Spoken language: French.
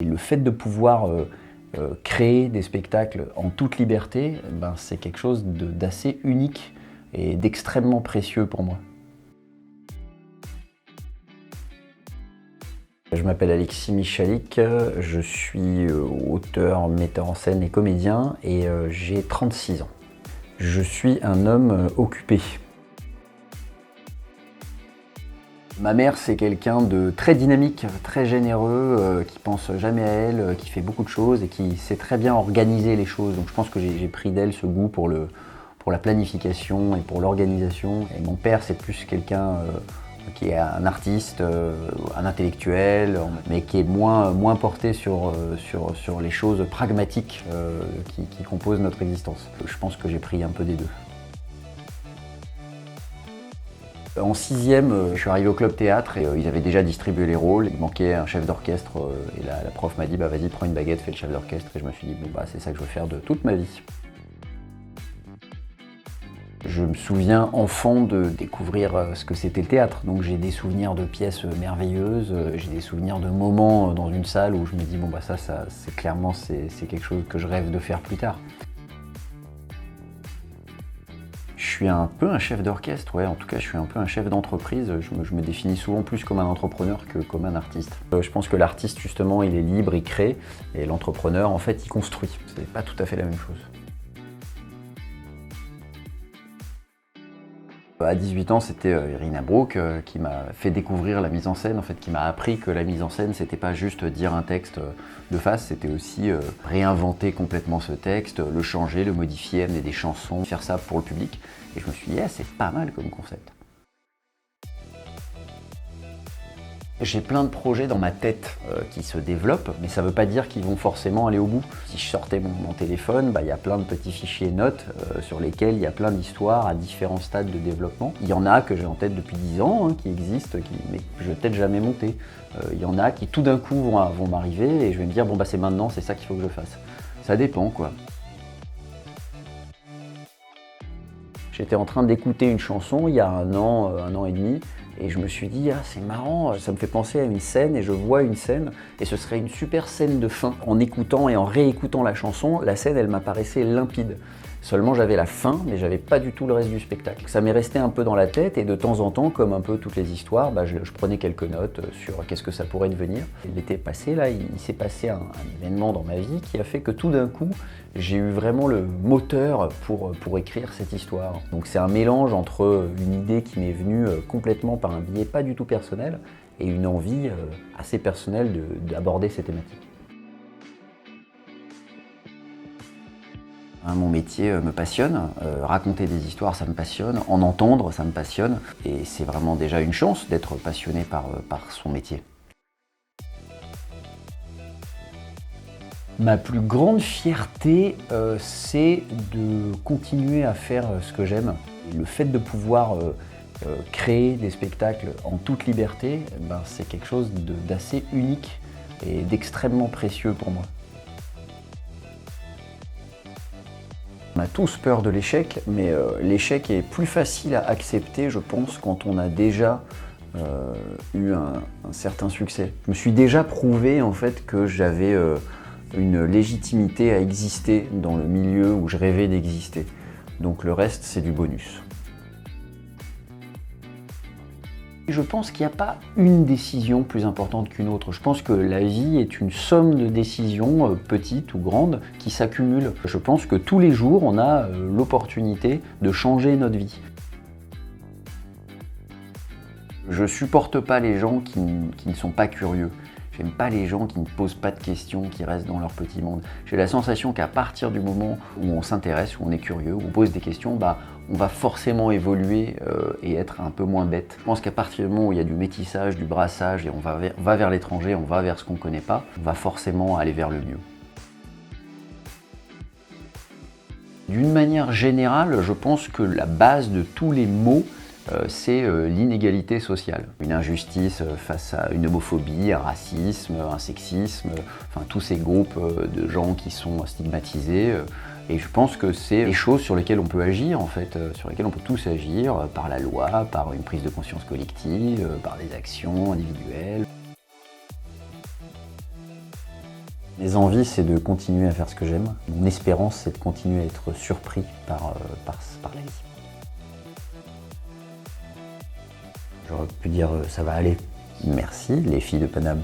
Et le fait de pouvoir créer des spectacles en toute liberté, c'est quelque chose d'assez unique et d'extrêmement précieux pour moi. Je m'appelle Alexis Michalik, je suis auteur, metteur en scène et comédien et j'ai 36 ans. Je suis un homme occupé. Ma mère, c'est quelqu'un de très dynamique, très généreux, qui pense jamais à elle, qui fait beaucoup de choses et qui sait très bien organiser les choses. Donc je pense que j'ai pris d'elle ce goût pour la planification et pour l'organisation. Et mon père, c'est plus quelqu'un qui est un artiste, un intellectuel, mais qui est moins porté sur les choses pragmatiques qui composent notre existence. Je pense que j'ai pris un peu des deux. En 6e, je suis arrivé au club théâtre et ils avaient déjà distribué les rôles. Il manquait un chef d'orchestre et la prof m'a dit vas-y, prends une baguette, fais le chef d'orchestre. Et je me suis dit c'est ça que je veux faire de toute ma vie. Je me souviens enfant de découvrir ce que c'était le théâtre. Donc j'ai des souvenirs de pièces merveilleuses, j'ai des souvenirs de moments dans une salle où je me dis ça c'est clairement c'est quelque chose que je rêve de faire plus tard. Je suis un peu un chef d'orchestre, en tout cas je suis un peu un chef d'entreprise. Je me définis souvent plus comme un entrepreneur que comme un artiste. Je pense que l'artiste justement il est libre, il crée, et l'entrepreneur en fait il construit. C'est pas tout à fait la même chose. À 18 ans, c'était Irina Brouk qui m'a fait découvrir la mise en scène, qui m'a appris que la mise en scène, c'était pas juste dire un texte de face, c'était aussi réinventer complètement ce texte, le changer, le modifier, amener des chansons, faire ça pour le public. Et je me suis dit, c'est pas mal comme concept. J'ai plein de projets dans ma tête qui se développent, mais ça ne veut pas dire qu'ils vont forcément aller au bout. Si je sortais mon téléphone, il y a plein de petits fichiers notes sur lesquels il y a plein d'histoires à différents stades de développement. Il y en a que j'ai en tête depuis 10 ans, qui existent, mais que je vais peut-être jamais monter. Il y en a qui tout d'un coup vont m'arriver et je vais me dire c'est maintenant, c'est ça qu'il faut que je fasse. Ça dépend quoi. J'étais en train d'écouter une chanson il y a un an et demi, et je me suis dit c'est marrant, ça me fait penser à une scène, et je vois une scène, et ce serait une super scène de fin. En écoutant et en réécoutant la chanson, la scène elle m'apparaissait limpide. Seulement j'avais la fin, mais j'avais pas du tout le reste du spectacle. Ça m'est resté un peu dans la tête, et de temps en temps, comme un peu toutes les histoires, je prenais quelques notes sur qu'est-ce que ça pourrait devenir. L'été passé, là, il s'est passé un événement dans ma vie qui a fait que tout d'un coup, j'ai eu vraiment le moteur pour écrire cette histoire. Donc c'est un mélange entre une idée qui m'est venue complètement par un biais pas du tout personnel et une envie assez personnelle d'aborder ces thématiques. Mon métier me passionne, raconter des histoires ça me passionne, en entendre ça me passionne, et c'est vraiment déjà une chance d'être passionné par son métier. Ma plus grande fierté, c'est de continuer à faire ce que j'aime. Le fait de pouvoir créer des spectacles en toute liberté, c'est quelque chose d'assez unique et d'extrêmement précieux pour moi. On a tous peur de l'échec, mais l'échec est plus facile à accepter, je pense, quand on a déjà eu un certain succès. Je me suis déjà prouvé en fait que j'avais une légitimité à exister dans le milieu où je rêvais d'exister. Donc le reste, c'est du bonus. Je pense qu'il n'y a pas une décision plus importante qu'une autre. Je pense que la vie est une somme de décisions, petites ou grandes, qui s'accumulent. Je pense que tous les jours, on a l'opportunité de changer notre vie. Je supporte pas les gens qui ne sont pas curieux. J'aime pas les gens qui ne posent pas de questions, qui restent dans leur petit monde. J'ai la sensation qu'à partir du moment où on s'intéresse, où on est curieux, où on pose des questions, on va forcément évoluer et être un peu moins bête. Je pense qu'à partir du moment où il y a du métissage, du brassage, et on va vers l'étranger, on va vers ce qu'on ne connaît pas, on va forcément aller vers le mieux. D'une manière générale, je pense que la base de tous les maux, c'est l'inégalité sociale. Une injustice face à une homophobie, un racisme, un sexisme, tous ces groupes de gens qui sont stigmatisés. Et je pense que c'est des choses sur lesquelles on peut agir, sur lesquelles on peut tous agir, par la loi, par une prise de conscience collective, par des actions individuelles. Mes envies, c'est de continuer à faire ce que j'aime. Mon espérance, c'est de continuer à être surpris par la vie. J'aurais pu dire ça va aller. Merci les filles de Paname.